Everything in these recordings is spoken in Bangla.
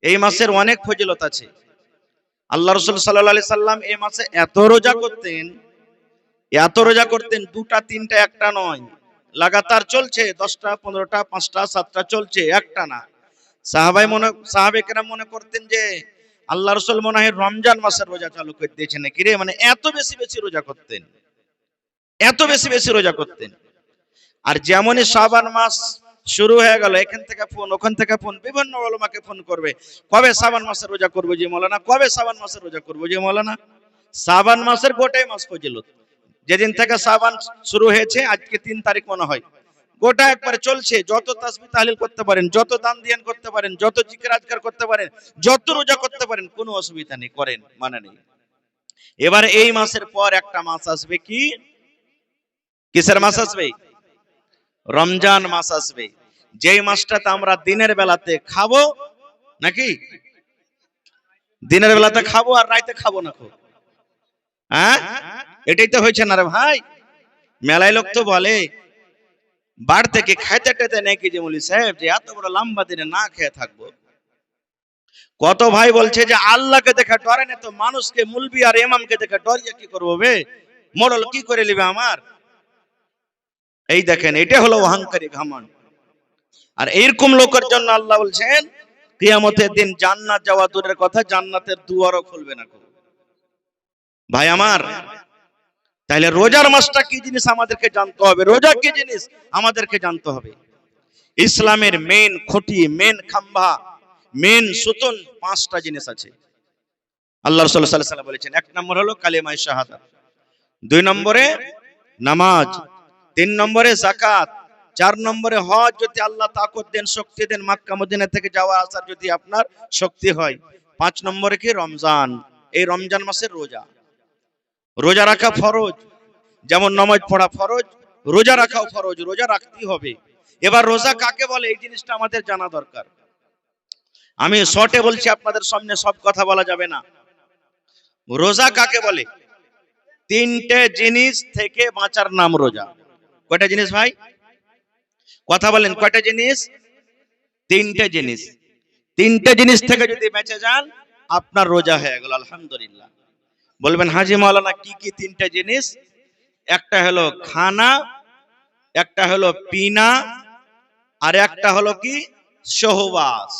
এই মাসের অনেক ফজিলত আছে। আল্লাহ রাসূল সাল্লাল্লাহু আলাইহি সাল্লাম এই মাসে এত রোজা করতেন, দুটা তিনটা একটা নয়, লাগাতার চলছে, 10টা 15টা 5টা 7টা চলছে, একটা না। সাহাবে কেরাম মনে করতেন যে আল্লাহ রাসূল মনে হয় রমজান মাসের রোজা চালু করে দিয়েছেন নাকি রে, মানে এত বেশি বেশি রোজা করতেন, এত বেশি বেশি রোজা করতেন। আর যেমনই শাবান মাস শুরু হয়ে গেল, এখান থেকে ফোন ওখান থেকে ফোন, বিভিন্ন ওলামাকে ফোন করবে, কবে শাবান মাসের রোজা করবো জি মৌলানা, কবে শাবান মাসের রোজা করবো জি মৌলানা। শাবান মাসের গোটাই মাস ফজিলত, যেদিন থেকে শাবান শুরু হয়েছে, আজকে 3 তারিখ মনে হয়, গোটা একবারে চলছে। যত তাসবিহ তাহলিল করতে পারেন, যত দান ধ্যান করতে পারেন, যত জিকির আজকার করতে পারেন, যত রোজা করতে পারেন, কোনো অসুবিধা নেই, করেন, মানে নেই। এবার এই মাসের পর একটা মাস আসবে, কি কিসের মাস আসবে? রমজান মাস আসবে। যেই মাসটাতে আমরা দিনের বেলাতে খাবো, নাকি দিনের বেলাতে খাবো আর রাইতে খাবো না, খুব হ্যাঁ, এটাই তো হয়েছে না রে ভাই। মেলায় লোক তো বলে বার থেকে খাইতে টাইতে নাকি যে মৌলী সাহেব যে এত বড় লম্বা দিনে না খেয়ে থাকবো। কত ভাই বলছে যে আল্লাহকে দেখে ডরে না, তো মানুষকে মুলবি আর ইমামকে দেখে ডরিয়ে কি করবো বে, মোড়ল কি করে নিবে আমার। এই দেখেন, এটা হলো অহংকারী ঘমন্ড। আর এইরকম লোকের জন্য আল্লাহ বলছেন কিয়ামতের দিন জান্নাত যাওয়া দূরের কথা, জান্নাতের দুয়ারও খুলবে না। ভাই আমার, তাহলে রোজার মাসটা কি জিনিস আমাদেরকে জানতে হবে, রোজা কি জিনিস আমাদেরকে জানতে হবে। ইসলামের মেন খুঁটি, মেন খাম্বা, মেন সুতন 5টা জিনিস আছে। আল্লাহ রাসূল সাল্লাল্লাহু আলাইহি ওয়াসাল্লাম বলেছেন, 1 নম্বর হলো কালিমায়ে শাহাদাত, 2 নম্বরে নামাজ, 3 নম্বরে যাকাত, 4 নম্বরে হজ যদি আল্লাহ তাকত দেন, শক্তি দেন, মক্কা মদিনা থেকে যাওয়া আসার যদি আপনার শক্তি হয়, 5 নম্বরে কি রমজান। এই রমজান মাসের রোজা, রোজা রাখা ফরজ, যেমন নামাজ পড়া ফরজ, রোজা রাখাও ফরজ, রোজা রাখতেই হবে। এবার রোজা কাকে বলে এই জিনিসটা আমাদের জানা দরকার। আমি শর্টে বলছি, আপনাদের সামনে সব কথা বলা যাবে না। রোজা কাকে বলে? 3টে জিনিস থেকে বাঁচার নাম রোজা। কয়টা জিনিস ভাই, কথা বলেন, কয়টা জিনিস? 3টে জিনিস। 3টে জিনিস থেকে যদি বেঁচে যান, আপনার রোজা হয়ে গেল, আলহামদুলিল্লাহ। বলবেন হাজি মাওলানা কি কি 3টে জিনিস? একটা হলো খানা, একটা হলো পিনা, আর একটা হলো কি সহবাস।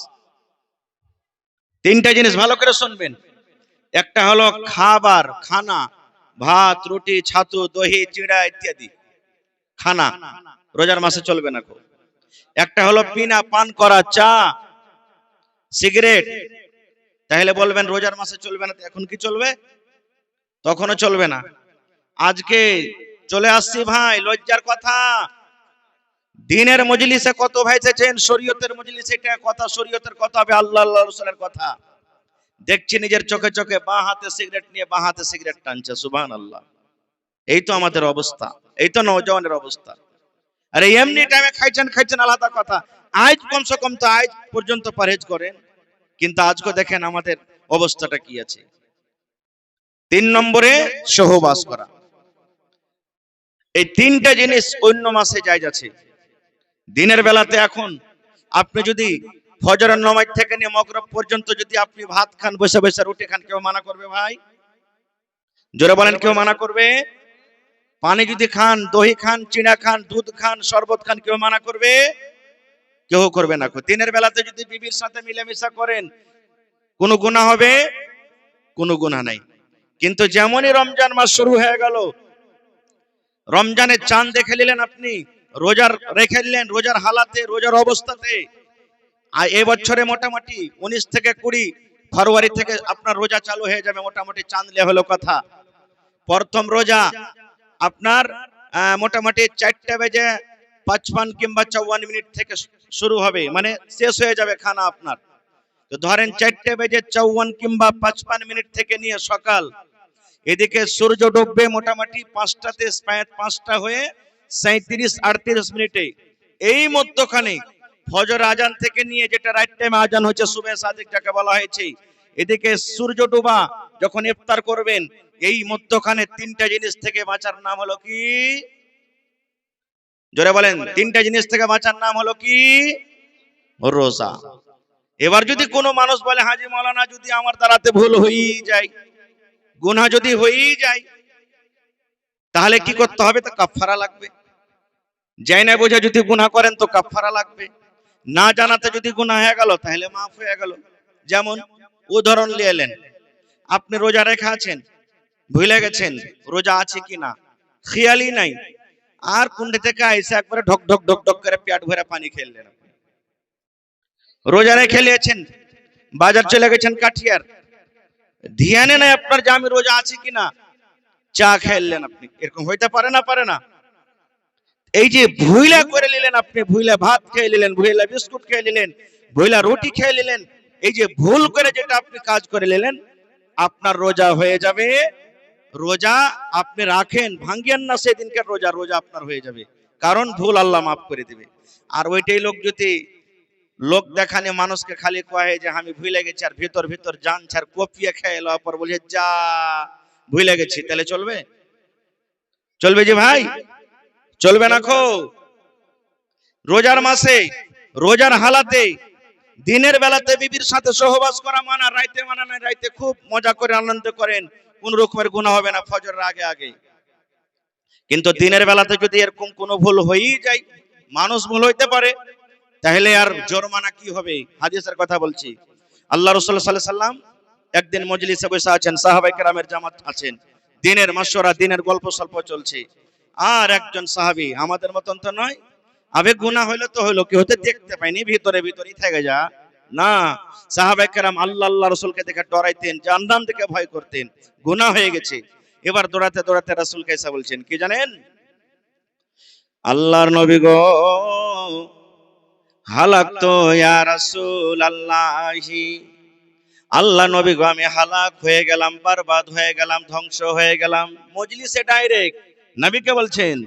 3টে জিনিস ভালো করে শুনবেন। একটা হলো খাবার, খানা, ভাত রুটি ছাতু দহি চিড়া ইত্যাদি খানা, রোজার মাসে চলবে না। একটা হলো পিনা, পান করা, চা সিগারেট। তাহলে বলবেন রোজার মাসে চলবে না, এখন কি চলবে? তখনও চলবে না। আজকে চলে আসছি ভাই, লজ্জার কথা, দিনের মজলিসে কত ভাই এসেছেন, শরীয়তের মজলিসে এটা কথা, শরীয়তের কথা হবে, আল্লাহ আল্লাহ রাসূলের কথা। দেখছি নিজের চোখে চোখে বাঁ হাতে সিগারেট নিয়ে বাঁ হাতে সিগারেট টানছে, সুবহানাল্লাহ। এই তো আমাদের অবস্থা, এই তো নওজওয়ানের অবস্থা। আরে এমনি টাইমে খাইছেন আলাদা কথা, আজ কমসে কম তো আজ পর্যন্ত পরহেজ করেন, কিন্তু আজকে দেখেন আমাদের অবস্থাটা কি আছে। 3 নম্বরে সহবাস করা। এই 3টে জিনিস অন্য মাসে জায়েজ আছে। দিনের বেলাতে এখন আপনি যদি ফজরের নামাজ থেকে নিয়ে মাগরিব পর্যন্ত যদি আপনি ভাত খান, বসে বসে রুটি খান, কেউ মানা করবে ভাই? জোরে বলেন, কেউ মানা করবে? পানি যদি খান, দহি খান, চিড়া খান, দুধ খান, শরবত খান, কেউ মানা করবে? কেউ করবে না। দিনের বেলাতে যদি বিবির সাথে মিলেমিশা করেন, কোনো গুনাহ হবে? কোনো গুনাহ নাই। কিন্তু যেমনই রমজান মাস শুরু হয়ে গেল, রমজানের চাঁদ দেখে নিলেন আপনি, রোজার রেখে নিলেন, রোজার হালাতে, রোজার অবস্থাতে, আর এই বছরে মোটামুটি 19 থেকে 20 ফেব্রুয়ারি থেকে আপনার রোজা চালু হয়ে যাবে, মোটামুটি চাঁদলে হলো কথা। প্রথম রোজা আপনার মোটামুটি 4টা বেজে 55 কিংবা 54 মিনিট থেকে শুরু হবে, মানে শেষ হয়ে যাবে খানা আপনার। তো ধরেন 4টা বেজে 54 কিংবা 55 মিনিট থেকে নিয়ে সকাল, এদিকে সূর্য ডুববে মোটামুটি 5টাতে, 5টা হয়ে 37-38 মিনিটে। এই মধ্যখানে ফজর আজান থেকে নিয়ে, যেটা রাইট টাইম আজান হচ্ছে, সুবহে সাদিক যাকে বলা হয়েছে, এদিকে সূর্য ডোবা যখন ইফতার করবেন, এই মধ্যখানে 3টা জিনিস থেকে বাঁচার নাম হলো কি? জোরে বলেন, 3টা জিনিস থেকে বাঁচার নাম হলো কি? রোজা। এবার যদি কোনো মানুষ বলে হাজি মাওলানা যদি আমার দ্বারাতে ভুল হয়েই যায়, গুনাহ যদি হয়েই যায়, তাহলে কি করতে হবে? তো কাফারা লাগবে। যাই না বোঝা যদি গুনাহ করেন তো কাফারা লাগবে। না জানাতে যদি গুনাহ হয়ে গেল তাহলে মাফ হয়ে গেল। যেমন উদাহরণ নিলেন, আপনি রোজা রেখে আছেন, ভুলে গেছেন রোজা আছে কিনা, খেয়ালই নাই, আর কুন্ডে থেকে আইসে একবারে ঢক ঢক ঢক ঢক করে পেট ভরে পানি খেললেন। রোজা রেখে নিয়েছেন, বাজার চলে গেছেন কাঠিয়ার, ধ্যানে নাই আপনার যে আমি রোজা আছি কিনা, চা খেললেন আপনি। এরকম হইতে পারে না? পারে না? এই যে ভুইলা করে নিলেন আপনি, ভুইলা ভাত খেয়ে নিলেন, ভুইলা বিস্কুট খেয়ে নিলেন, ভুইলা রুটি খেয়ে নিলেন, এই যে ভুল করে যেটা আপনি কাজ করে নিলেন, আপনার রোজা হয়ে যাবে। রোজা আপনি রাখেন, ভাঙ্গিয়েন না সেদিনকে রোজা, রোজা আপনার হয়ে যাবে, কারণ ভুল আল্লাহ মাফ করে দিবে। আর ওইটাই লোক যদি লোক দেখানে মানুষকে খালি কয়ে যে আমি ভুলে গেছি, আর ভিতর ভিতর জান ছাড় কপিয়ে খেয়ে এলো পর বলছে যা ভুলে গেছি, তাহলে চলবে? চলবে যে ভাই? চলবে না। খো রোজার মাসে, রোজার হালাতে, দিনের বেলাতে বিবির সাথে সহবাস করা মানা, রাইতে মানা নাই। রাইতে খুব মজা করে আনন্দ করেন, কোন রকমের গুনাহ হবে না ফজরের আগে আগে। কিন্তু দিনের বেলাতে যদি এরকম কোনো ভুল হয়েই যায়, মানুষ ভুল হইতে পারে, তাহলে আর জরিমানা কি হবে? হাদিসের কথা বলছি। আল্লাহ রাসূল সাল্লাল্লাহু আলাইহি সাল্লাম একদিন মজলিসে বসে আছেন, সাহাবায়ে কেরামের জামাত আছেন, দিনের মাশওয়ারা, দিনের গল্প সল্প চলছে। আর একজন সাহাবী, আমাদের মতন তো নয়, আবেগ গুনাহ হইলো তো হইলো, কি হতে দেখতে পাইনি, ভিতরে ভিতরেই থেকে যা না। সাহাবায়ে কেরাম আল্লাহ রাসূলকে দেখে ডরাইতেন, জাহান্নাম থেকে ভয় করতেন। গুনাহ হয়ে গেছে, এবার দৌড়াতে দৌড়াতে রাসূলকে এসে বলছেন কি জানেন? আল্লাহর নবী গো, হালাক তো ইয়া রাসূলুল্লাহি, আল্লাহ নবী গো আমি হালাক হয়ে গেলাম, বরবাদ হয়ে গেলাম, ধ্বংস হয়ে গেলাম। মজলিসে ডাইরেক্ট নবীকে বলছেন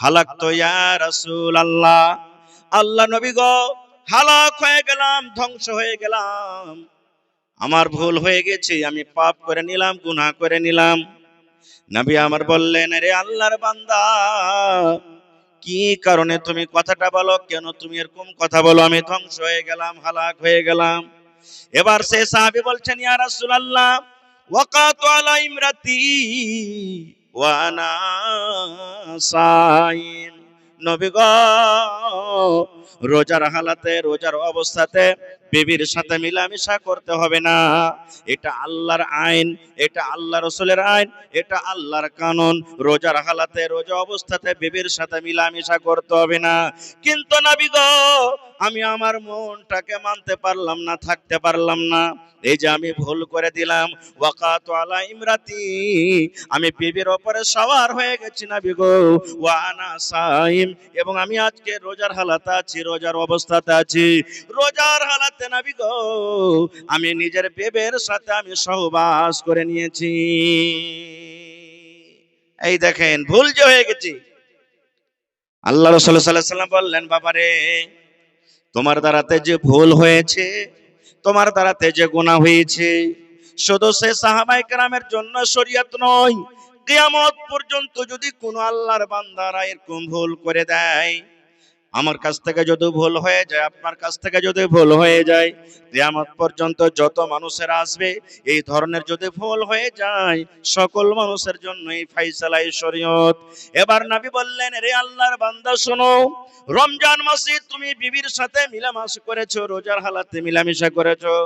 হালাক তো ইয়া রাসূলুল্লাহ, আল্লাহ নবী গো হালাক হয়ে গেলাম, ধ্বংস হয়ে গেলাম, আমার ভুল হয়ে গেছে, আমি পাপ করে নিলাম, গুনাহ করে নিলাম। নবী আমার বললেন, রে আল্লাহর বান্দা, কি কারণে তুমি কথাটা বলো, কেন তুমি এরকম কথা বলো, আমি ধ্বংস হয়ে গেলাম, হালাক হয়ে গেলাম? এবার সে সাহাবী বলছেন, ইয়া রাসূলুল্লাহ ওয়াকাতু আলা ইমরাতি ওয়া আনা সাইম, নবী গো রোজার হালাতে, রোজার অবস্থাতে বিবির সাথে মিলামিশা করতে হবে না। এটা আল্লাহর আইন, এটা আল্লাহ রাসূলের আইন, এটা আল্লাহর কানুন। রোজার হালাতে, রোজা অবস্থাতে বিবির সাথে মিলামিশা করতে হবে না। কিন্তু নবী গো আমি আমার মনটাকে মানতে পারলাম না, থাকতে পারলাম না, এই যে আমি ভুল করে দিলাম, ওয়াকাতু আলা ইমরাতি, আমি বিবির উপরে সওয়ার হয়ে গেছি নবী গো, ওয়া আনা সাইম, এবং আমি আজকে রোজার হালাতে আছি, রোজার অবস্থাতে আছি। রোজার হালাতে নবী গো আমি নিজের বিবির সাথে আমি সহবাস করে নিয়েছি। এই দেখেন ভুল যে হয়ে গেছে। আল্লাহ রাসূল সাল্লাল্লাহু আলাইহি ওয়াসাল্লাম বললেন, বাবারে তোমার দ্বারাতে যে ভুল হয়েছে, তোমার দ্বারাতে যে গুনাহ হয়েছে, শুধু সে সাহাবায়ে কেরামের জন্য শরীয়ত নয়, কিয়ামত পর্যন্ত যদি কোনো আল্লাহর বান্দারা এরকম ভুল করে দেয়, আমার কাছ থেকে যদি ভুল হয়ে যায়, আপনার কাছ থেকে যদি ভুল হয়ে যায়, কিয়ামত পর্যন্ত যত মানুষেরা আসবে, এই ধরনের যদি ভুল হয়ে যায়, সকল মানুষের জন্য এই ফায়সালা, এই শরীয়ত। এবার নবী বললেন, রে আল্লাহর বান্দা শোনো, রমজান মাসে তুমি বিবির সাথে মিলামিশা করেছো, রোজার হালাতে মিলামিশা করেছো,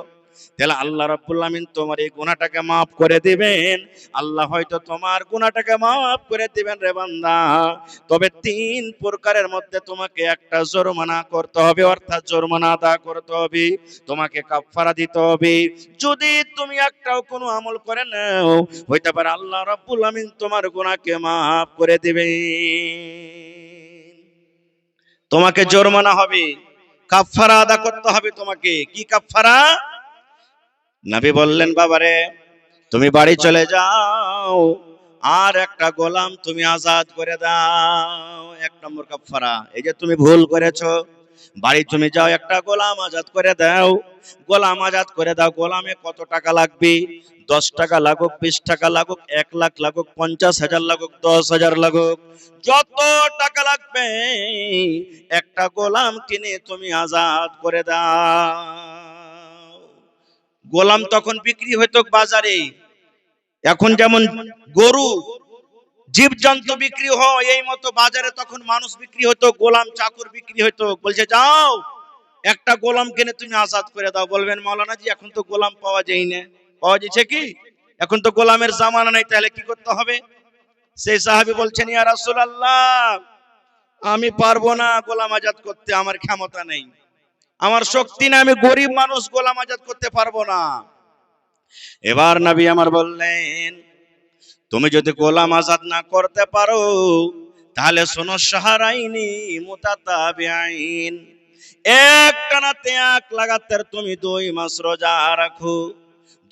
তাহলে আল্লাহ রাব্বুল আমিন তোমার এই গুনাহটাকে maaf করে দিবেন। আল্লাহ হয়তো তোমার গুনাহটাকে maaf করে দিবেন রে বান্দা, তবে তিন প্রকারের মধ্যে তোমাকে একটা জরিমানা করতে হবে, অর্থাৎ জরিমানা আদা করতে হবে, তোমাকে কাফারা দিতে হবে। যদি তুমি একটাও কোনো আমল করে নাও, হইতে পারে আল্লাহ রাব্বুল আমিন তোমার গুনাহকে maaf করে দিবেন। তোমাকে জরিমানা হবে, কাফারা আদা করতে হবে তোমাকে। কি কাফারা? নবী বললেন, বাবারে তুমি বাড়ি চলে যাও, আর একটা গোলাম তুমি আজাদ করে দাও। এক নম্বর কাফারা। এই যে তুমি ভুল করেছো, বাড়ি তুমি যাও, একটা গোলাম আজাদ করে দাও। গোলাম আজাদ করে দাও। গোলামে কত টাকা লাগবে? 10 টাকা লাগুক, 20 টাকা লাগুক, 1 লাখ লাগুক, 50,000 লাগুক, 10,000 লাগুক, যত টাকা লাগবে একটা গোলাম কিনে তুমি আজাদ করে দাও। গোলাম তখন বিক্রি হইতো বাজারে। এখন যেমন গরু জীবজন্তু বিক্রি হয়, এই মতো বাজারে তখন মানুষ বিক্রি হতো, গোলাম চাকর বিক্রি হতো। বলছে যাও একটা গোলাম কিনে তুমি আজাদ করে দাও। বলবেন মাওলানা জি এখন তো গোলাম পাওয়া যায় না। পাওয়া যাচ্ছে কি? এখন তো গোলামের জামানা নাই, তাহলে কি করতে হবে? সেই সাহাবী বলছেন ইয়া রাসূলুল্লাহ আমি পারবো না গোলাম আজাদ করতে, আমার ক্ষমতা নেই, আমার শক্তি না, আমি গরিব মানুষ, গোলাম আজাদ করতে পারবো না। এবার নবী আমার বললেন তুমি যদি গোলাম আজাদ না করতে পারো তাহলে শোনো শাহরাইনি মুতাতাবিআইন, একটানাতে এক লাগাতার তুমি 2 মাস রোজা রাখো।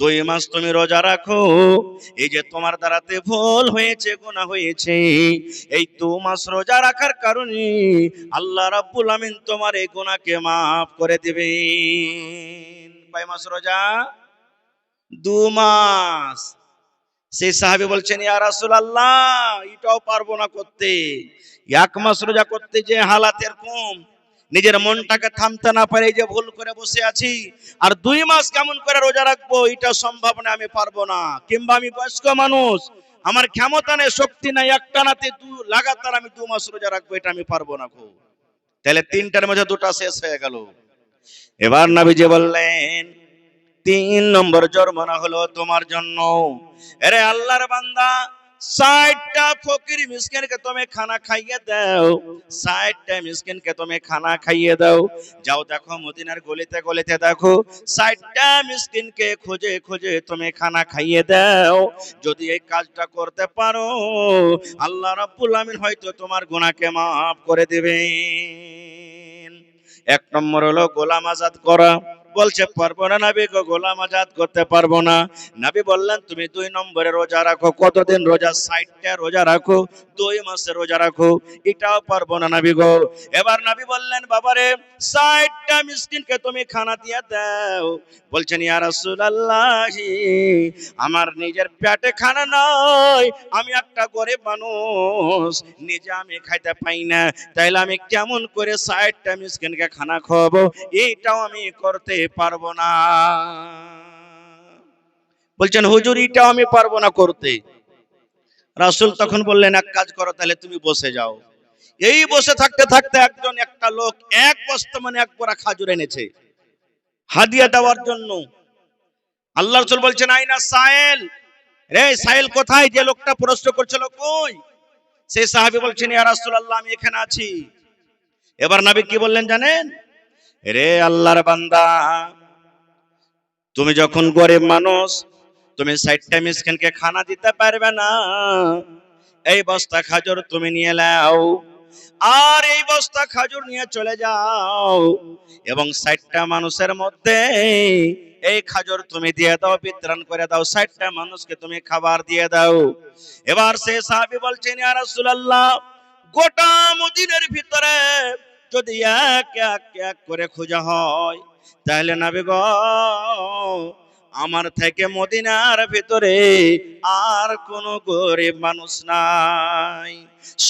2 মাস তুমি রোজা রাখো, এই যে তোমার দ্বারাতে ভুল হয়েছে, গুনাহ হয়েছে, এই 2 মাস রোজা রাখার কারণে আল্লাহ রাব্বুল আমিন তোমার এই গুনাহকে maaf করে দিবেন। কয় মাস রোজা? 2 মাস। সেই সাহাবী বলছেন ইয়া রাসূলুল্লাহ এটাও পারবো না করতে। 1 মাস রোজা করতে যে হালাত এরকম, নিজের মনটাকে থামতে না পারে, এই যে ভুল করে বসে আছি, আর 2 মাস কেমন করে রোজা রাখবো, এটা সম্ভব না, আমি পারবো না। কিংবা আমি বয়স্ক মানুষ, আমার ক্ষমতা নেই, শক্তি নাই, একটানাতে লাগাতার আমি 2 মাস রোজা রাখবো, এটা আমি পারবো না গো। তাহলে 3টার মধ্যে 2টা শেষ হয়ে গেল। এবার নবীজি বললেন 3 নম্বর জরিমানা হলো তোমার জন্য। আরে আল্লাহর বান্দা 60টা ফকির মিসকিনকে তুমি খানা খাইয়ে দাও, 60টা মিসকিনকে তুমি খানা খাইয়ে দাও। যাও দেখো মদিনার গলিতে গলিতে দেখো 60টা মিসকিনকে খুঁজে খুঁজে তুমি খানা খাইয়ে দাও। যদি এই কাজটা করতে পারো আল্লাহ রাব্বুল আমিন হয়তো তোমার গুনাহকে maaf করে দিবেন। 1 নম্বর হলো গোলাম আজাদ করা। বলছে পারবো না নবী গো, গোলাম আজাদ করতে পারবো না। নবী বললেন তুমি 2 নম্বরে রোজা রাখো। কতদিন রোজা? 60টা রোজা রাখো, 2 মাসে রোজা রাখো, এটাও পারবো না নবী গো। এবার নবী বললেন বাবারে 60টা মিসকিনকে তুমি খানা দিয়ে দাও। বলছেন ইয়া রাসূলুল্লাহ আমার নিজের পেটে খানা নাই, আমি একটা গরিব মানুষ, নিজে আমি খাইতে পাই না, তাইলে আমি কেমন করে 60টা মিসকিনকে খানা খাওয়াবো, এইটাও আমি করতে পারবো না। বলছেন হুজুর এটাও আমি পারবো না করতে। রাসূল তখন বললেন এক কাজ করো, তাহলে তুমি বসে যাও। এই বসে থাকতে থাকতে একজন একটা লোক 1 বস্তা মানে 1 বোরা খাজুর এনেছে হাদিয়া দেওয়ার জন্য। আল্লাহ রাসূল বলছেন আইনা সাইল, রে সাইল কোথায়? যে লোকটা প্রশ্ন করছিল কই? সেই সাহাবী বলছেন ইয়া রাসূলুল্লাহ আমি এখানে আছি। এবার নবী কি বললেন জানেন? রে আল্লাহর বান্দা তুমি যখন গরিব মানুষ, তুমি 60টা মিসকিনকে খানা দিতে পারবে না, এই বস্তা খাজুর তুমি নিয়ে নাও, আর এই বস্তা খাজুর নিয়ে চলে যাও এবং 60টা মানুষের মধ্যে এই খাজুর তুমি দিয়ে দাও, বিতরণ করে দাও, 60টা মানুষকে তুমি খাবার দিয়ে দাও। এবার সেই সাহাবী বলছেন ইয়া রাসূলুল্লাহ গোটা মদিনার ভিতরে যদি এক এক এক করে খোঁজা হয় তাহলে নবী গো আমার থেকে মদিনার ভিতরে আর কোন গরিব মানুষ নাই,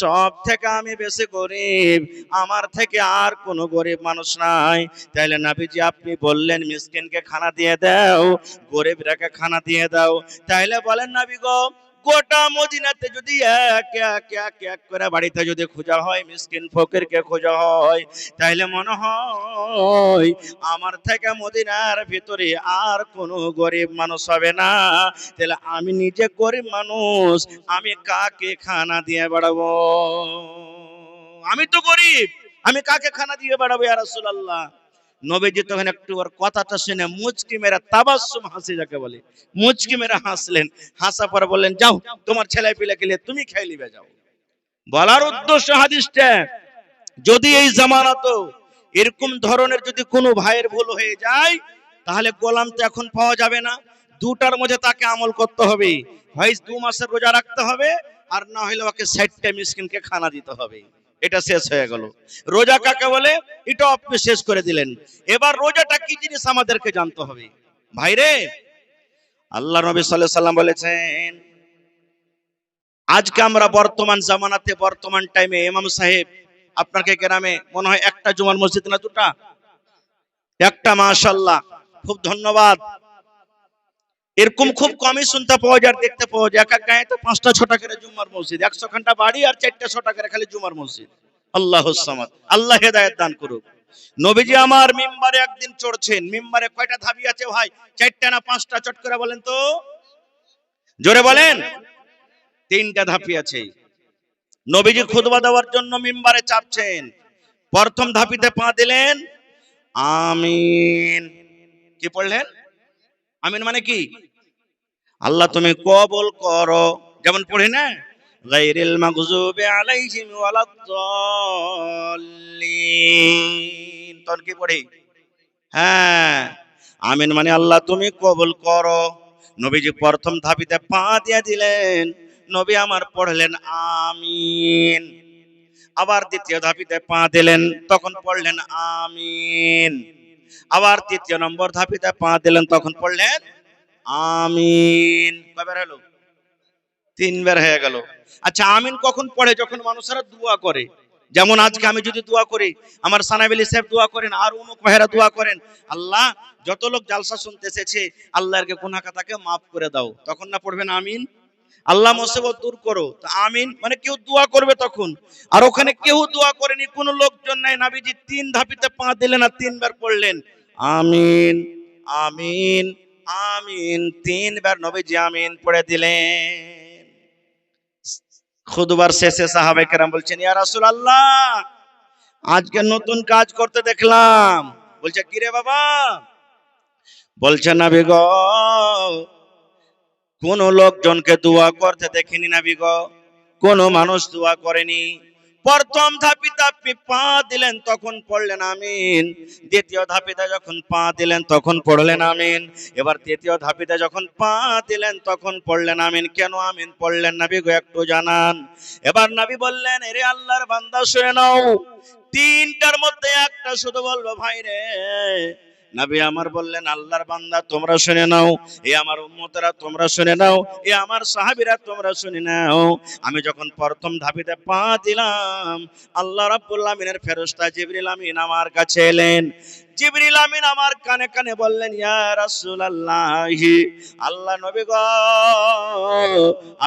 সব থেকে আমি বেশি গরিব, আমার থেকে আর কোন গরিব মানুষ নাই। তাইলে নবীজি আপনি বললেন মিসকিনকে খানা দিয়ে দাও, গরিবরাকে খানা দিয়ে দাও, তাইলে বলেন নবী গো গোটা মদিনাতে যদি এক এক এক এক করে বাড়িতে যদি খোঁজা হয়, মিসকিন ফকিরকে খোঁজা হয়, তাহলে মনে হয় আমার থেকে মদিনার ভিতরে আর কোনো গরিব মানুষ হবে না। তাহলে আমি নিজে গরিব মানুষ, আমি কাকে খানা দিয়ে বাড়াবো? আমি তো গরিব, আমি কাকে খানা দিয়ে বাড়াবো ইয়া রাসূলুল্লাহ? নবীজি তখন একটু ওর কথাটা শুনে মুচকি মেরে তাবাসসুম হাসি যাকে বলে, মুচকি মেরে হাসলেন। হাসা পরে বললেন যাও তোমার ছেলে পিলাকে নিয়ে তুমি খেয়ে নিবে যাও। বলার উদ্দেশ্য হাদিসটা যদি এই জামানাতো এরকম ধরনের যদি কোনো ভাইয়ের ভুল হয়ে যায় তাহলে গোলাম তো এখন পাওয়া যাবে না, 2টার মধ্যে তাকে আমল করতে হবে, হয় 2 মাসের রোজা রাখতে হবে আর না হলে ওকে 60টা মিসকিনকে খানা দিতে হবে। এটা শেষ হয়ে গেল। রোজা কাকে বলে এটা আপনি শেষ করে দিলেন। এবার রোজাটা কি জিনিস আমাদেরকে জানতে হবে ভাইরে। আল্লাহ নবী সাল্লাল্লাহু আলাইহি সাল্লাম বলেছেন আজকে আমরা বর্তমান জামানাতে বর্তমান টাইমে ইমাম সাহেব আপনাকে গ্রামে মনে হয় একটা জুমার মসজিদ না 2টা? একটা, মাশাআল্লাহ, খুব ধন্যবাদ। এরকম খুব কমই শুনতে পাওয়া যায়, দেখতে পাওয়া যায়। এক এক গায়ে তো 5টা 6টা করে জুমার মসজিদ, 100খানটা বাড়ি আর 4টা 6টা করে খালি জুমার মসজিদ। আল্লাহুস সামাদ, আল্লাহ হেদায়েত দান করুক। নবীজি আমার মিম্বারে একদিন চড়ছেন। মিম্বারে কয়টা ধাপি আছে ভাই? 4টা না 5টা? চট করে বলেন তো, জোরে বলেন। 3টা ধাপি আছে। নবীজি খুতবা দেওয়ার জন্য মিম্বারে চাপছেন। প্রথম ধাপিতে পা দিলেন, আমিন। কি পড়লেন? আমিন মানে কি? আল্লাহ তুমি কবুল করো। যেমন পড়ি না, গায়রিল মাগযুবি আলাইহিম ওয়ালাদ-দাল্লিন, তখন কি পড়ি? হ্যাঁ, আমিন মানে আল্লাহ তুমি কবুল করো। নবীজি প্রথম ধাপিতে পা দিয়ে দিলেন, নবী আমার পড়লেন আমিন। আবার দ্বিতীয় ধাপিতে পা দিলেন, তখন পড়লেন আমিন। আবার তৃতীয় নম্বর ধাপিতে পা দিলেন, তখন পড়লেন আমিন। কয়বার হলো? 3বার হয়ে গেল। আচ্ছা, আমিন কখন পড়ে? যখন মানুষেরা দোয়া করে। যেমন আজকে আমি যদি দোয়া করি, আমার সানাবিলি সাহেব দোয়া করেন, আর অমুক ভাইরা দোয়া করেন, আল্লাহ যত লোক জালসা শুনতে এসেছে আল্লাহকে গুনাহ খাতাকে মাফ করে দাও, তখন না পড়বেন আমিন? আল্লাহ মুসিবত দূর করো, তো আমিন মানে কেউ দোয়া করবে তখন। আর ওখানে কেউ দোয়া করেনি, কোনো লোকজন নাই। নবীজি 3 ধাপিতে পা দিলেন আর 3বার পড়লেন আমিন, আমিন, আমিন। 3বার নবীজি আমিন পড়ে দিলেন। খুতবার শেষে সাহাবায়ে কেরাম বলছেন, ইয়া রাসূলুল্লাহ, আজকে নতুন কাজ করতে দেখলাম। বলছে, কি রে বাবা? বলছে, নবী গো, কোন লোকজনকে দোয়া করতে দেখিনি নবী গো, কোন মানুষ দোয়া করেনি। প্রথম ধাপিতে আপনি পা দিলেন, তখন পড়লেন আমিন। দ্বিতীয় ধাপিতে যখন পা দিলেন, তখন পড়লেন আমিন। এবার তৃতীয় ধাপিতে যখন পা দিলেন, তখন পড়লেন আমিন। কেন আমিন পড়লেন নবী গো, একটু জানান। এবার নবী বললেন, এরে আল্লাহর বান্দা শুনে নাও, 3টার মধ্যে একটা শুধু বলবো ভাই রে। নবী আমার বললেন, আল্লাহর বান্দা তোমরা শুনে নাও, এ আমার উম্মতেরা তোমরা শুনে নাও, এ আমার সাহাবীরা তোমরা শুনে নাও। আমি যখন প্রথম ধাপিতে পা দিলাম, আল্লাহ রাব্বুল আমিনের ফেরেশতা জিবরিল আমিন আমার কাছে এলেন। জিবরিল আমিন আমার কানে কানে বললেন, ইয়া রাসূলুল্লাহ, আল্লাহ নবী গো,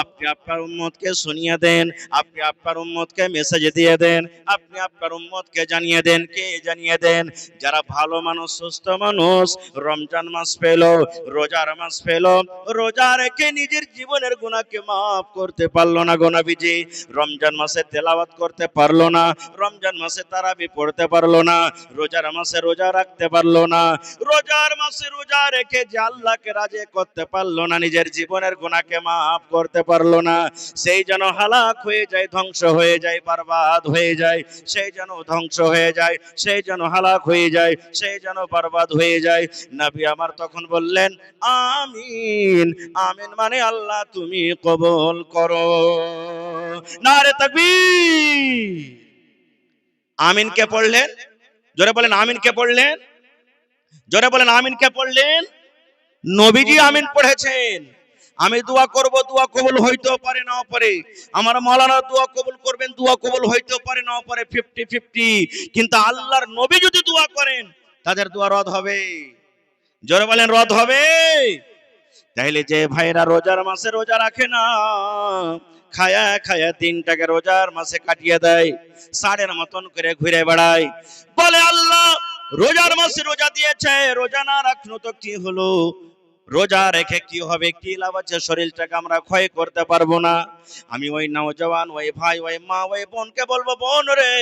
আপনি আপনার উম্মতকে শুনিয়ে দেন, আপনি আপনার উম্মতকে মেসেজ দিয়ে দেন, আপনি আপনার উম্মতকে জানিয়ে দেন। কে জানিয়ে দেন? যারা ভালো মানুষ, সুস্থ মানুষ, রমজান মাস পেল, রোজার মাস পেল, রোজা রেখে নিজের জীবনের গুনাহকে মাফ করতে পারলো না গো নবীজি। রমজান মাসে তেলাওয়াত করতে পারলো না, রমজান মাসে তারাবি পড়তে পারলো না, রোজার মাসে রোজা রাখতে পারলো না, রোজার মাসে রোজা রেখে যে আল্লাহকে রাজি করতে পারলো না, নিজের জীবনের গুনাহকে মাফ করতে পারলো না, সেই যেন হালাক হয়ে যায়, ধ্বংস হয়ে যায়, বরবাদ হয়ে যায়। সেই যেন ধ্বংস হয়ে যায়, সেই যেন হালাক হয়ে যায়, সেই যেন বরবাদ হয়ে যায়। নবী আমার তখন বললেন আমিন। আমিন মানে আল্লাহ তুমি কবুল করো। নারে তাকবীর। আমিন কে পড়লেন? জোরে বলেন, আমিন কে পড়লেন? জোরে বলেন, আমিন কে পড়লেন? নবীজি আমিন পড়েছেন। আমি দোয়া করব, দোয়া কবুল হইতেও পারে নাও পারে। আমার মাওলানা দোয়া কবুল করবেন, দোয়া কবুল হইতেও পারে নাও পারে, 50-50। কিন্তু আল্লাহর নবী যদি দোয়া করেন, তাদের দোয়া রদ হবে। জোরে বলেন, রদ হবে। তাইলে যে ভাইরা রোজার মাসে রোজা রাখে না, খায়া খায়া দিনটাকে রোজার মাসে কাটিয়ে দেয়, সাড়ের মতন করে ঘুরে বেড়ায়, বলে আল্লাহ রোজার মাসে রোজা দিয়েছে, রোজা না রাখলো তো কি হলো, রোজা রেখে কি হবে, কি লাভ আছে, শরীরটাকে আমরা ক্ষয় করতে পারবো না। আমি ওই নওজওয়ান, ওই ভাই, ওই মা, ওই বোনকে বলবো, বোন রে,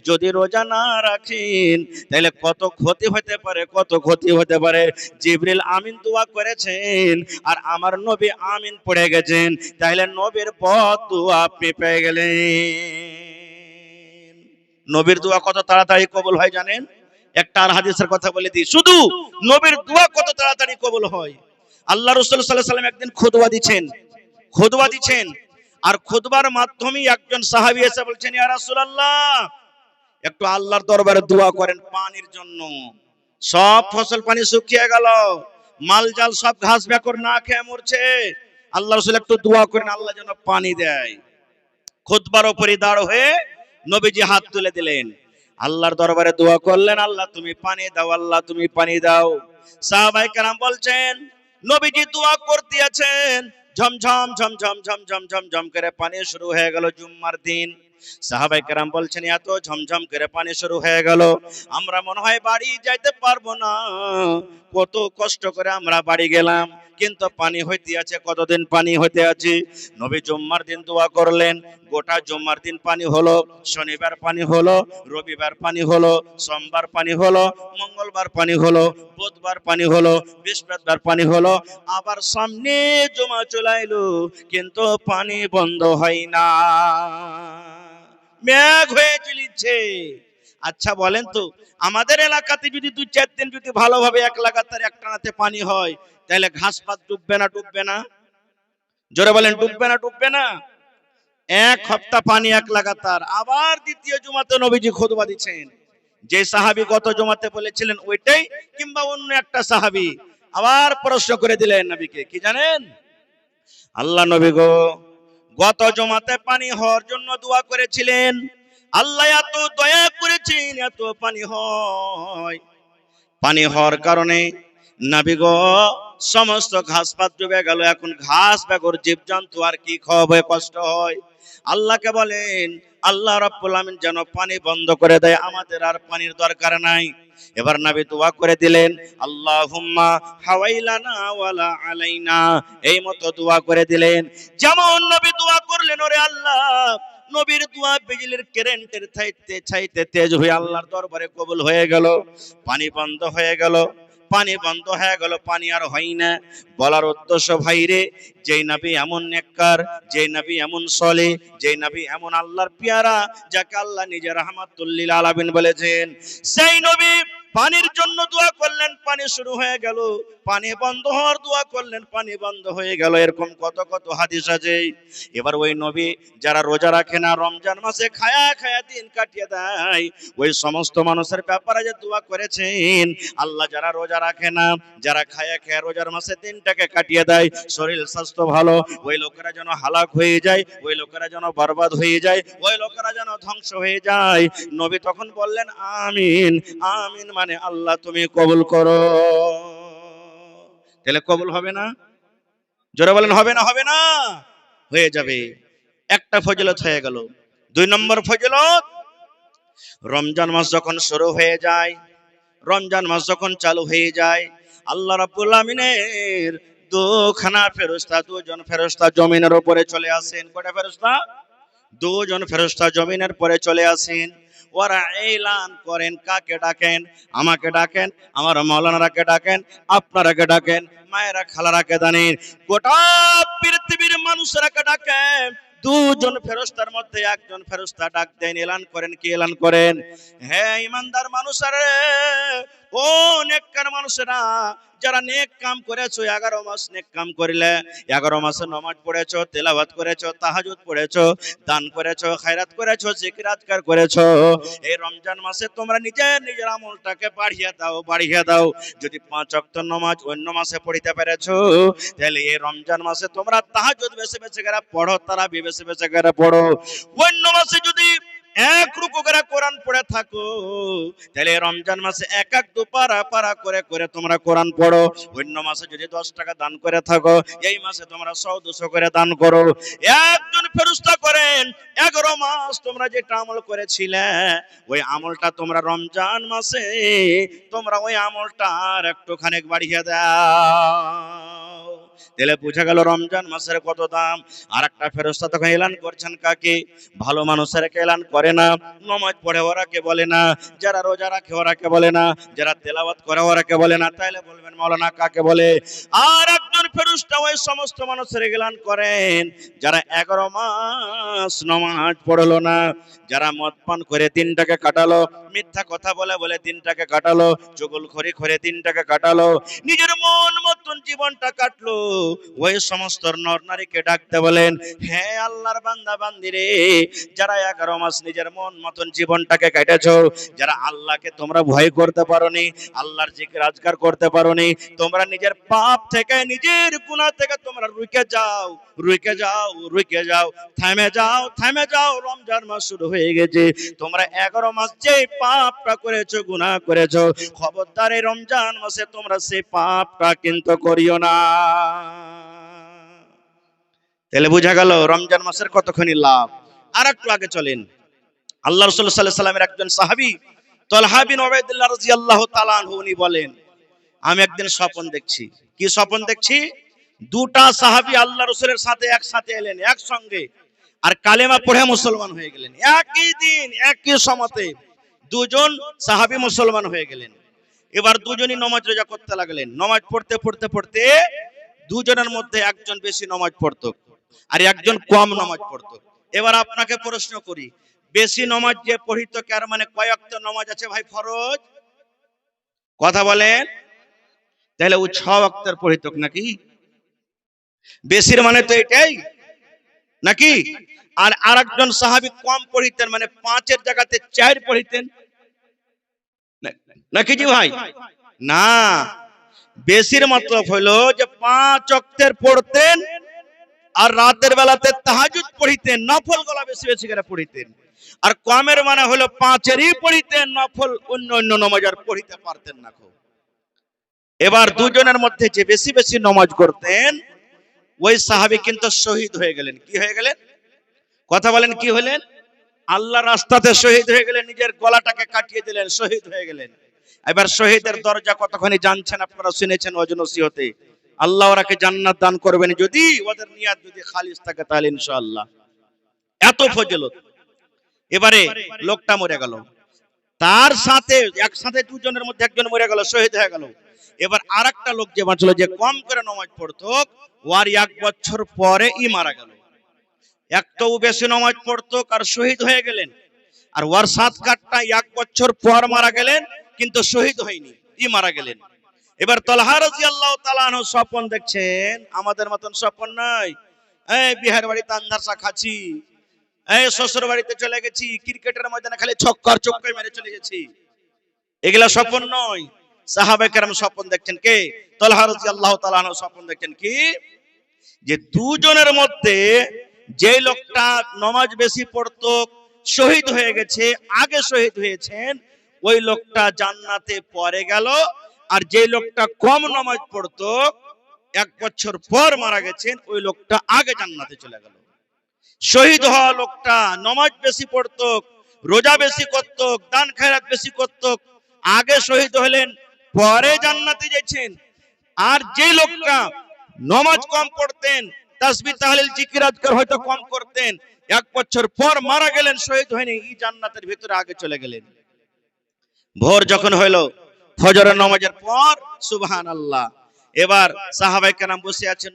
যদি রোজা না রাখেন তাহলে কত ক্ষতি হতে পারে, কত ক্ষতি হতে পারে। জিবরিল আমিন দোয়া করেছেন আর আমার নবী আমিন পড়ে গেছেন, তাহলে নবীর পথ দোয়া আপনি পেয়ে গেলেন। নবীর দোয়া কত তাড়াতাড়ি কবুল হয় জানেন? একটা আর হাদিসের কথা বলে দিই, শুধু নবীর দোয়া কত তাড়াতাড়ি কবুল হয়। আল্লাহ রাসূল সাল্লাল্লাহু আলাইহি ওয়াসাল্লাম একদিন খুতবা দিচ্ছেন, আর খুতবার মাধ্যমে একজন সাহাবী এসে বলছেন, ইয়া রাসূলুল্লাহ, একটু আল্লাহর দরবারে দোয়া করেন পানির জন্য। সব ফসল পানি শুকিয়ে গেল, মালজাল সব ঘাস বেকর না খেয়ে মরছে, আল্লাহ রাসূল একটু দোয়া করেন আল্লাহ যেন পানি দেয়। খুতবার উপরে দাঁড় হয়ে নবীজি হাত তুলে দিলেন, আল্লাহর দরবারে দোয়া করলেন, আল্লাহ তুমি পানি দাও, আল্লাহ তুমি পানি দাও। সাহাবায়ে কেরাম বলছেন, নবীজি দোয়া করতে আছেন, ঝমঝম ঝমঝম ঝমঝম ঝমঝম করে পানি শুরু হয়ে গেল জুম্মার দিন। সাহাবায়ে কেরাম বলছেন এত ঝমঝম করে পানি শুরু হয়ে গেল, আমরা মনে হয় বাড়ি যাইতে পারবো না, কত কষ্ট করে আমরা বাড়ি গেলাম, কিন্তু পানি হইতে আছে, কতদিন পানি হইতে আছে। নবী জুম্মার দিন দোয়া করলেন, গোটা জুম্মার দিন পানি হলো, শনিবার পানি হলো, রবিবার পানি হলো, সোমবার পানি হলো, মঙ্গলবার পানি হলো, বুধবার পানি হলো, বৃহস্পতিবার পানি হলো, আবার সামনে জমা চলে এলো, কিন্তু পানি বন্ধ হয় না, মেঘ হয়ে চলিছে। আচ্ছা বলেন তো, আমাদের এলাকাতে যদি 2-4 দিন যদি ভালোভাবে এক লাগাতার একটানাতে পানি হয়, তাহলে ঘাস পাত ডুববে না ডুববে না? জোরে বলেন, ডুববে না ডুববে না? এক সপ্তাহ পানি এক লাগাতার। আবার দ্বিতীয় জুমাতে নবীজি খুতবা দিচ্ছেন, যে সাহাবী গত জুমাতে বলেছিলেন ওইটাই, কিংবা অন্য একটা সাহাবী আবার প্রশ্ন করে দিলেন নবীকে, কি জানেন? আল্লাহ নবী গো, গত জমাতে পানি হওয়ার জন্য দোয়া করেছিলেন, আল্লাহ এত দয়া করেছেন, এত পানি হয়, পানি হওয়ার কারণে নবী গো সমস্ত ঘাস পাত ডুবে গেল, এখন ঘাস বেগর জীবজন্তু আর কি খাওয়াবে, কষ্ট হয়। আল্লাহকে বলেন, আল্লাহ রাব্বুল আমিন যেন পানি বন্ধ করে দেয়, আমাদের আর পানির দরকার নাই। এবার নবী দোয়া করে দিলেন, আল্লাহুম্মা হাওয়াইলানা ওয়ালা আলাইনা, এই মতো দোয়া করে দিলেন। যেমন নবী দোয়া করলেন, ওরে আল্লাহ, নবীর দোয়া বিজলির কারেন্টের চাইতে চাইতে তেজ হয়ে আল্লাহর দরবারে কবুল হয়ে গেল, পানি বন্ধ হয়ে গেল। পানি বন্ধ হয়ে গেল, পানি আর হয় না। বলার উদ্দেশ্য ভাইরে, যেই নবী এমন নেককার, যেই নবী এমন সলে, যেই নবী এমন আল্লাহর পেয়ারা, যাকে আল্লাহ নিজে রাহমাতুল লিল আলামিন বলেছেন, সেই নবী পানির জন্য দোয়া করলেন, পানি শুরু হয়ে গেল, পানি বন্ধ হওয়ার দোয়া করলেন, পানি বন্ধ হয়ে গেল। এরকম কত কত হাদিস আছে। এবার ওই নবী যারা রোজা রাখে না, রমজান মাসে খায়া খায়া দিন কাটিয়ে দেয়, ওই সমস্ত মানুষের ব্যাপারে যে দোয়া করেছেন, আল্লাহ যারা রোজা রাখে না, যারা খায়া খায়া রোজার মাসে দিনটাকে কাটিয়ে দেয়, শরীর স্বাস্থ্য ভালো, ওই লোকেরা যেন হালাক হয়ে যায়, ওই লোকেরা যেন বরবাদ হয়ে যায়, ওই লোকেরা যেন ধ্বংস হয়ে যায়। নবী তখন বললেন আমিন, আমিন মানে আল্লাহ তুমি কবুল করো। তাহলে কবুল হবে না? জোরে বলেন, হবে না? হবে না? হয়ে যাবে। একটা ফজিলত হয়ে গেল। 2 নম্বর ফজিলত, রমজান মাস যখন শুরু হয়ে যায়, রমজান মাস যখন চালু হয়ে যায়, আল্লাহ রাব্বুল আমিনের দুজন ফেরেশতা জমিনের উপরে চলে আসেন। কয়টা ফেরেশতা? 2 জন ফেরেশতা জমিনের পরে চলে আসেন। ওরা এলান করেন, কাকে ডাকেন? আমাকে ডাকেন, আমার মাওলানারাকে ডাকেন, আপনারাকে ডাকেন, মায়েরা খালারাকে জানেন, গোটা পৃথিবীর মানুষরাকে ডাকেন। 2 জন ফেরেশতার মধ্যে একজন ফেরেশতা ডাক দেন, এলান করেন। কি এলান করেন? হে ইমানদার মানুষেরা, ও নেককার মানুষেরা, যারা নেক কাম করেছো, 11 মাস নেক কাম করিলে, 11 মাসে নামাজ পড়েছো, তেলাওয়াত করেছো, তাহাজ্জুদ পড়েছো, দান করেছো, খায়রাত করেছো, জিকির আজকার করেছো, এই রমজান মাসে তোমরা নিজের নিজের আমলটাকে বাড়িয়ে দাও, বাড়িয়ে দাও। যদি 5 ওয়াক্ত নামাজ অন্য মাসে পড়িতে পেরেছো, তাহলে এই রমজান মাসে তোমরা তাহাজ্জুদ বেশি বেশি করে পড়ো, তারাবি বেশি বেশি করে পড়ো। অন্য মাসে যদি এক রুকু করে কোরআন পড়ে থাকো, তাহলে রমজান মাসে এক এক 2 পারা পারা করে করে তোমরা কোরআন পড়ো। অন্য মাসে যদি 10 টাকা দান করে থাকো, এই মাসে তোমরা 100-200 করে দান করো। একজন ফেরেশতা করেন, 11 মাস তোমরা যেটা আমল করেছিলে, ওই আমলটা তোমরা রমজান মাসে তোমরা ওই আমলটা আর একটুখানি বাড়িয়ে দাও। তাহলে বুঝা গেল রমজান মাসের কত দাম। আর একটা ফেরেশতা তখন এলান করছেন কাকে? ভালো মানুষেরকে এলান করে না, নামাজ পড়ে ওরাকে বলে না, যারা রোজা রাখে ওরাকে বলে না, যারা তেলাওয়াত করে ওরাকে বলে না। তাইলে বলবেন মাওলানা কাকে বলে? আর একজন ফেরেশতা ওই সমস্ত মানুষের এলান করেন যারা 11 মাস নামাজ পড়লো না, যারা মদ পান করে দিনটাকে কাটালো, মিথ্যা কথা বলে বলে দিনটাকে কাটালো, চুগলখড়ি করে দিনটাকে কাটালো, নিজের মন মতন জীবনটা কাটলো, ওই সমস্ত নর নারীকে ডাকতে বলেন, হে আল্লাহর বান্দা বান্দি রে, যারা 11 মাস নিজের মন মতন জীবনটাকে কাটেছো, যারা আল্লাহকে তোমরা ভয় করতে পারোনি, আল্লাহর জিকির আজকার করতে পারোনি, তোমরা নিজের পাপ থেকে, নিজের গুনাহ থেকে তোমরা রুকে যাও, রুকে যাও, রুকে যাও, থেমে যাও, থেমে যাও। রমজান মাস শুরু হয়ে গেছে, তোমরা 11 মাস যে পাপটা করেছো, গুনাহ করেছো, খবরদার এই রমজান মাসে তোমরা সেই পাপটা কিন্তু করিও দিও না। তাহলে বোঝা গেল রমজান মাসের কতখানি লাভ। আর একটু আগে চলেন, আল্লাহ রাসূল সাল্লাল্লাহু আলাইহি সাল্লামের একজন সাহাবী তালহা বিন উবাইদুল্লাহ রাদিয়াল্লাহু তাআলা আনহু উনি বলেন, আমি একদিন স্বপ্ন দেখছি। কি স্বপ্ন দেখছি? দুটা সাহাবী আল্লাহ রাসূলের সাথে একসাথে এলেন একসঙ্গে, আর কালেমা পড়ে মুসলমান হয়ে গেলেন। একই দিন একই সময়তে দুজন সাহাবী মুসলমান হয়ে গেলেন। এবার দুজনই নামাজ রোজা করতে লাগলেন। নামাজ পড়তে পড়তে পড়তে দুজনের মধ্যে একজন বেশি নামাজ পড়তো আর একজন কম নামাজ পড়তো। এবার আপনাকে প্রশ্ন করি, বেশি নামাজ যে পড়িত কার মানে কয় ওয়াক্ত নামাজ আছে ভাই ফরজ? কথা বলেন। তাহলে ও 6 ওয়াক্তের পড়িত নাকি? বেশির মানে তো এটাই নাকি? আর আরেকজন সাহাবী কম পড়িতেন, মানে 5-এর জায়গাতে 4 পড়িতেন নাকি জি ভাই? না, বেশির মতলব হলো যে 5 ওয়াক্তের পড়তেন আর রাতের বেলাতে তাহাজ্জুদ পড়িতেন, নফল গুলো বেশি বেশি করে পড়িতেন। আর কমের মানে হলো 5-এরই পড়িতেন, নফল অন্য অন্য নামাজ আর পড়িতে পারতেন না। এবার দুজনের মধ্যে যে বেশি বেশি নামাজ করতেন ওই সাহাবী কিন্তু শহীদ হয়ে গেলেন। কি হয়ে গেলেন? কথা বলেন, কি হলেন? আল্লাহর রাস্তাতে শহীদ হয়ে গেলেন, নিজের গলাটাকে কাটিয়ে দিলেন, শহীদ হয়ে গেলেন। এবার শহীদের দরজা কতখানি জানছেন আপনারা, শুনেছেন ওয়াজ নসিহতে। আল্লাহ ওরাকে জান্নাত দান করবেন যদি ওদের নিয়াত যদি খালিস থাকে, তাহলে ইনশাআল্লাহ। এত ফজিলত। এবারে লোকটা মরে গেল, তার সাথে একসাথে দুজনের মধ্যে একজন মরে গেল, শহীদ হয়ে গেল। এবার আরেকটা লোক যে বাঁচলো, যে কম করে নামাজ পড়তো, ওর 1 বছর পরে মারা গেল। একটাও বেশি নামাজ পড়তো আর শহীদ হয়ে গেলেন। আর ওর 7 কাটটা 1 বছর পর মারা গেলেন, কিন্তু শহীদ হয়নি, মারা গেলেন। এবার তালহা রাদিয়াল্লাহু তাআলা আনহু স্বপ্ন দেখছেন, আমাদের মতন স্বপ্ন নয়, এই বিহার বাড়িতে আন্ধারসা খাচ্ছি, এই শ্বশুর বাড়িতে চলে গেছি, ক্রিকেটের ময়দানে খালি ছক্কা আর চক্কা মেরে চলে গেছি, এগুলা স্বপ্ন নয়। সাহাবায়ে কেরাম স্বপ্ন দেখছেন। কে? তালহা রাদিয়াল্লাহু তাআলা আনহু স্বপ্ন দেখছেন কি, যে দুজনের মধ্যে যে লোকটা নামাজ বেশি পড়তো শহীদ হয়ে গেছে, আগে শহীদ হয়েছেন, ওই লোকটা জান্নাতে পরে গেল। আর যে লোকটা কম নামাজ পড়তো 1 বছর পর মারা গেছেন, ওই লোকটা আগে জান্নাতে চলে গেল। শহীদ হওয়া লোকটা নামাজ বেশি পড়তো, রোজা বেশি করতো, দান খয়রাত বেশি করতো, আগে শহীদ হলেন, পরে জান্নাতে যাচ্ছেন। আর যে লোকটা নামাজ কম পড়তেন, তাসবিহ তাহলিল জিকির আজকার হয়তো কম করতেন, 1 বছর পর মারা গেলেন, শহীদ হয়নি, এই জান্নাতের ভিতরে আগে চলে গেলেন। ভোর যখন হলো, ফজরের নামাজের পর, সুবহানাল্লাহ, এবার সাহাবায়ে কেরাম বসে আছেন।